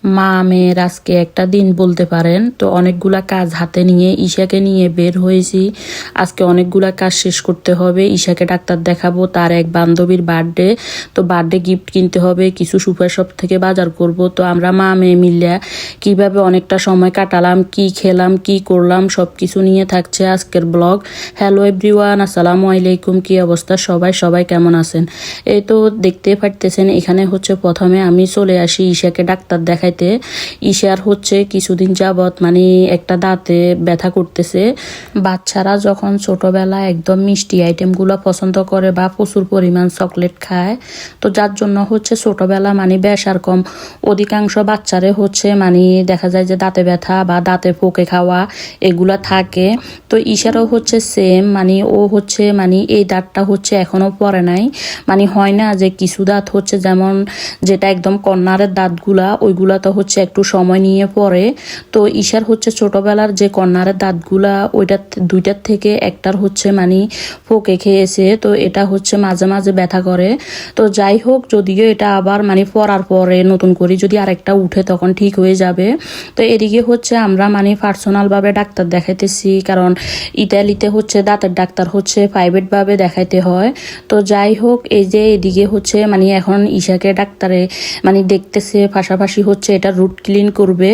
মা মেয়ের আজকে একটা দিন বলতে পারেন। তো অনেকগুলা কাজ হাতে নিয়ে ঈশাকে নিয়ে বের হয়েছি। আজকে অনেকগুলা কাজ শেষ করতে হবে। ঈশাকে ডাক্তার দেখাবো, তার এক বান্ধবীর বার্থডে, তো বার্থডে গিফট কিনতে হবে, কিছু সুপার শপ থেকে বাজার করব। তো আমরা মা মেয়ে মিলে কিভাবে অনেকটা সময় কাটালাম, কি খেলাম, কি করলাম, সব কিছু নিয়ে থাকছে আজকের ব্লগ। হ্যালো এভরিওয়ান, আসসালামু আলাইকুম। কি অবস্থা সবাই কেমন আছেন? এই তো দেখতে পারতেছেন, এখানে হচ্ছে প্রথমে আমি চলে আসি ঈশাকে ডাক্তার দেখাইতে। ঈশার হচ্ছে কিছুদিন যাবৎ মানে একটা দাঁতে ব্যথা করতেছে। বাচ্চারা যখন ছোটবেলায় একদম মিষ্টি আইটেমগুলো পছন্দ করে বা প্রচুর পরিমাণ চকলেট খায়, তো যার জন্য হচ্ছে ছোটবেলা মানে বেশ আর কম অধিকাংশ বাচ্চারে হচ্ছে মানে দেখা যায় যে দাঁতে ব্যথা বা দাঁতে পোকে খাওয়া এগুলা থাকে। তো ঈশারও হচ্ছে সেম, মানে ও হচ্ছে মানে এই দাঁতটা হচ্ছে এখনো পড়ে নাই। মানে হয় না যে কিছু দাঁত হচ্ছে যেমন যেটা একদম কর্নারের দাঁতগুলা, ওইগুলা তো হচ্ছে একটু সময় নিয়ে পড়ে। তো ঈশার হচ্ছে ছোটবেলার যে কর্নারের দাঁতগুলা, ওইটার দুইটার থেকে একটার হচ্ছে মানে পোকে খেয়েছে। তো এটা হচ্ছে মাঝে মাঝে ব্যথা করে। তো যাই হোক, যদিও এটা আবার মানে পড়ার পরে নতুন করে যদি আরেকটা উঠে তখন ঠিক হয়ে যাবে। তো এদিকে হচ্ছে আমরা মানে পার্সোনালভাবে ডাক্তার দেখাইতেছি, কারণ ইতালিতে হচ্ছে দাঁতের ডাক্তার হচ্ছে প্রাইভেটভাবে দেখাইতে হয়। তো যাই হোক, এই যে এদিকে হচ্ছে মানে এখন ঈশাকে ডাক্তারে মানে দেখতেছে, পাশাপাশি হচ্ছে এটা রুট ক্লিন করবে।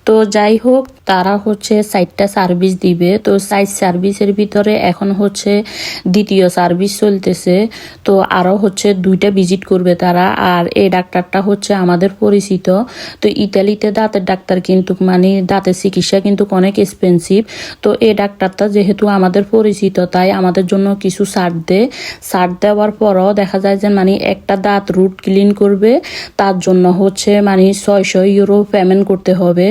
তো যাই হোক, তারা হচ্ছে 4টা সার্ভিস দিবে। তো 4 সার্ভিসের ভিতরে এখন হচ্ছে দ্বিতীয় সার্ভিস চলতেছে। তো আরও হচ্ছে 2টা ভিজিট করবে তারা। আর এই ডাক্তারটা হচ্ছে আমাদের পরিচিত। তো ইতালিতে দাঁতের ডাক্তার কিন্তু মানে দাঁতের চিকিৎসা কিন্তু অনেক এক্সপেন্সিভ। তো এই ডাক্তারটা যেহেতু আমাদের পরিচিত, তাই আমাদের জন্য কিছু ছাড় দেওয়ার পরও দেখা যায় যে মানে একটা দাঁত রুট ক্লিন করবে, তার জন্য হচ্ছে মানে 600 ইউরো পেমেন্ট করতে হবে।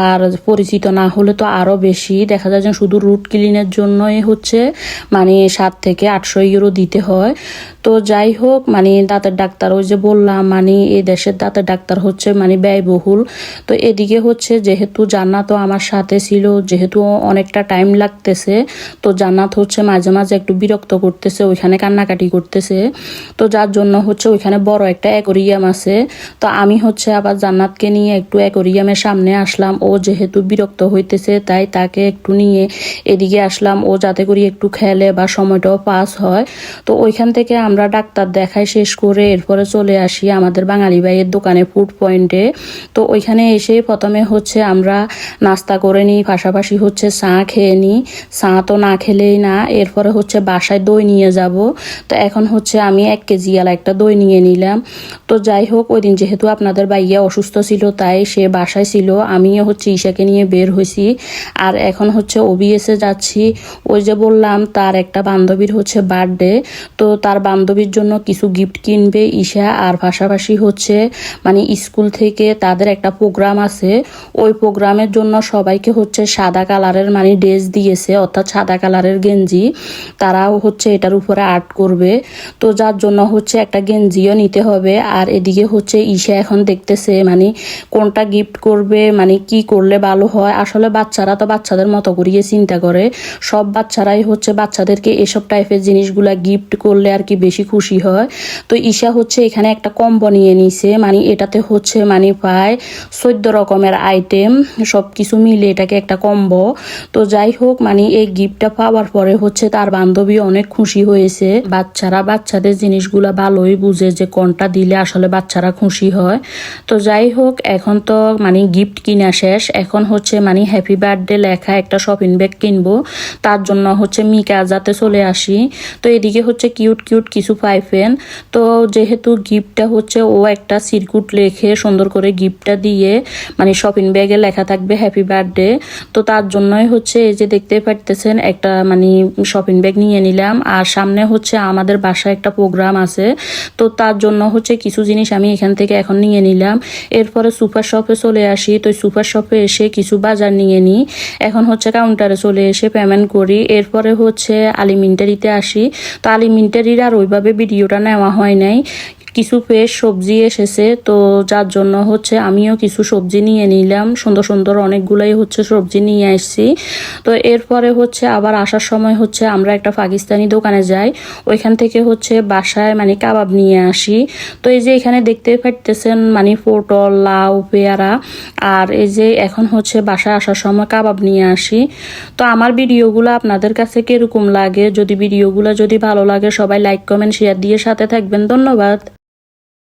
আর পরিচিত না হলে তো আরও বেশি, দেখা যায় যে শুধু রুট ক্লিনের জন্যই হচ্ছে মানে 7 থেকে 800 ইউরো দিতে হয়। তো যাই হোক, মানে দাঁতের ডাক্তার ওই যে বললাম মানে এই দেশের দাঁতের ডাক্তার হচ্ছে মানে ব্যয়বহুল। তো এদিকে হচ্ছে যেহেতু জান্নাতও আমার সাথে ছিল, যেহেতু অনেকটা টাইম লাগতেছে, তো জান্নাত হচ্ছে মাঝে মাঝে একটু বিরক্ত করতেছে, ওইখানে কান্নাকাটি করতেছে। তো যার জন্য হচ্ছে ওইখানে বড় একটা অ্যাকোরিয়াম আছে। তো আমি হচ্ছে আবার জান্নাতকে নিয়ে একটু অ্যাকোরিয়ামের সামনে আসলাম। ও যেহেতু বিরক্ত হইতেছে, তাই তাকে একটু নিয়ে এদিকে আসলাম, ও যাতে করে একটু খেলে বা সময়টাও পাস হয়। তো ওইখান থেকে আমরা ডাক্তার দেখাই শেষ করে এরপরে চলে আসি আমাদের বাঙালি ভাইয়ের দোকানে ফুড পয়েন্টে। তো ওইখানে এসে প্রথমে হচ্ছে আমরা নাস্তা করে নিই, পাশাপাশি হচ্ছে চা খেয়ে নিই। চা তো না খেলেই না। এরপরে হচ্ছে বাসায় দই নিয়ে যাব। তো এখন হচ্ছে আমি 1 কেজি আলা একটা দই নিয়ে নিলাম। তো যাই হোক, ওই দিন যেহেতু আপনাদের ভাইয়া অসুস্থ ছিল, তাই সে বাসায় ছিল, আমিও হচ্ছে ঈশাকে নিয়ে বের হয়েছি। আর এখন হচ্ছে ওবিএসে যাচ্ছি। ওই যে বললাম তার একটা বান্ধবীর হচ্ছে বার্থডে, তো তার বান্ধবীর জন্য কিছু গিফট কিনবে ঈশা। আর পাশাপাশি হচ্ছে মানে স্কুল থেকে তাদের একটা প্রোগ্রাম আছে, ওই প্রোগ্রামের জন্য সবাইকে হচ্ছে সাদা কালারের মানে ড্রেস দিয়েছে, অর্থাৎ সাদা কালারের গেঞ্জি। তারাও হচ্ছে এটার উপরে আর্ট করবে। তো যার জন্য হচ্ছে একটা গেঞ্জিও নিতে হবে। আর এদিকে হচ্ছে ঈশা এখন দেখতেছে মানে কোনটা গিফট করবে, মানে কি করলে ভালো হয়। আসলে বাচ্চারা তো বাচ্চাদের মতো করিয়ে চিন্তা করে, সব বাচ্চারাই হচ্ছে বাচ্চাদেরকে এসব টাইপের জিনিসগুলা গিফট করলে আর কি বেশি খুশি হয়। তো ঈশা হচ্ছে এখানে একটা কম্বো নিয়ে নিছে, মানে এটাতে হচ্ছে মানে প্রায় 14 রকমের আইটেম, সব কিছু মিলে এটাকে একটা কম্বো। তো যাই হোক, মানে এই গিফটটা পাওয়ার পরে হচ্ছে তার বান্ধবী অনেক খুশি হয়েছে। বাচ্চারা বাচ্চাদের জিনিসগুলা ভালোই বুঝে যে কোনটা দিলে আসলে বাচ্চারা খুশি হয়। তো যাই হোক, এখন তো মানে গিফট কিনা শেষ। এখন হচ্ছে মানে হ্যাপি বার্থডে লেখা একটা শপিং ব্যাগ কিনবো, তার জন্য হচ্ছে মিকা যাতে চলে আসি। তো এদিকে হচ্ছে কিউট কিউট কিছু পাইপেন। তো যেহেতু গিফটটা হচ্ছে ও একটা সিরকুট লেখে সুন্দর করে গিফটটা দিয়ে মানে শপিং ব্যাগে লেখা থাকবে হ্যাপি বার্থডে। তো তার জন্যই হচ্ছে এই যে দেখতে পারতেছেন একটা মানে শপিং ব্যাগ নিয়ে নিলাম। আর সামনে হচ্ছে আমাদের বাসায় একটা প্রোগ্রাম আছে, তো তার জন্য হচ্ছে কিছু জিনিস আমি এখান থেকে এখন নিয়ে নিলাম। এরপরে সুপার শপে চলে আসি। তো সুপার শপে এসে কিছু বাজার নিয়ে নিই। এখন হচ্ছে কাউন্টারে চলে এসে পেমেন্ট করি। এরপরে হচ্ছে আলিমিন্টারিতে আসি। তো আলিমিন্টারির আর ওইভাবে ভিডিওটা নেওয়া হয় নাই, কিছু ফ্রেশ সবজি এসেছে, তো যার জন্য হচ্ছে আমিও কিছু সবজি নিয়ে নিলাম। সুন্দর সুন্দর অনেকগুলাই হচ্ছে সবজি নিয়ে আসছি। তো এরপরে হচ্ছে আবার আসার সময় হচ্ছে আমরা একটা পাকিস্তানি দোকানে যাই, ওইখান থেকে হচ্ছে বাসায় মানে কাবাব নিয়ে আসি। তো এই যে এখানে দেখতে পাইতেছেন মানে পটল, লাউ, পেয়ারা, আর এই যে এখন হচ্ছে বাসায় আসার সময় কাবাব নিয়ে আসি। তো আমার ভিডিওগুলো আপনাদের কাছে কিরকম লাগে, যদি ভিডিওগুলো যদি ভালো লাগে সবাই লাইক কমেন্ট শেয়ার দিয়ে সাথে থাকবেন। ধন্যবাদ।